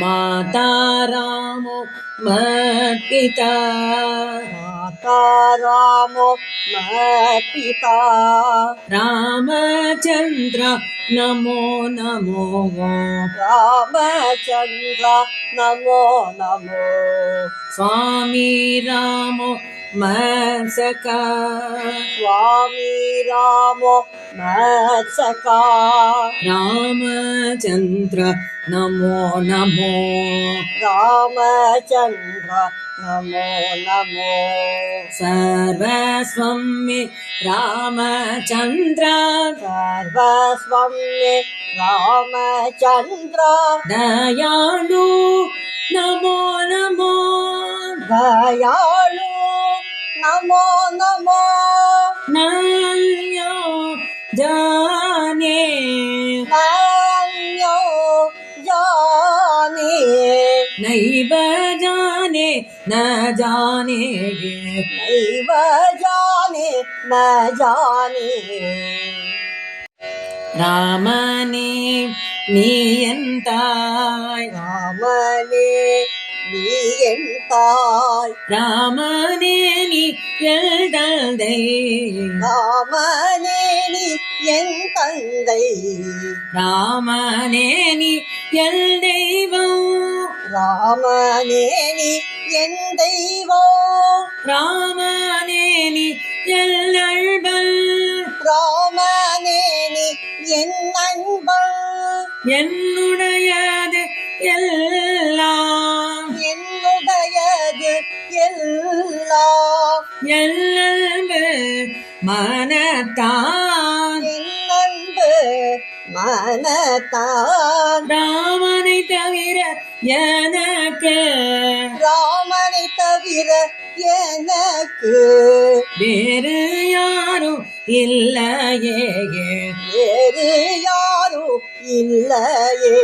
माता रामो मत्पिता माता रामो मत्पिता रामचन्द्र नमो नमो रामचन्द्र नमो नमो स्वामी रामो मत्सखा स्वामी रामो मत्सखा रामचन्द्र नमो नमो रामचन्द्र नमो नमो सर्वस्वं मे रामचन्द्र सर्वस्वं मे रामचन्द्र दयालु नमो नमो दयालु नमो नमो नयो जाने नयो जाने नैव जाने न जाने नैव जाने न जाने रामने नियन्ताय रामने नियन्ताय रामने नियल्दल्दै रामने नियन्तந்தை रामने नियल्दैवं रामने नियन्दैवம் रामने नियल्लल्बல் ராமனே நீ என் நண்பன் என்னுடையது எல்லாம் என்னுடையது எல்லாம் எல்லல்பு மனத்தான் என் அன்பு மனத்தான் ராமனை தவிர எனக்கு ராமனை தவிர எனக்கு வேறு யாரும் இல்லையே வேறு யாரும் இல்லையே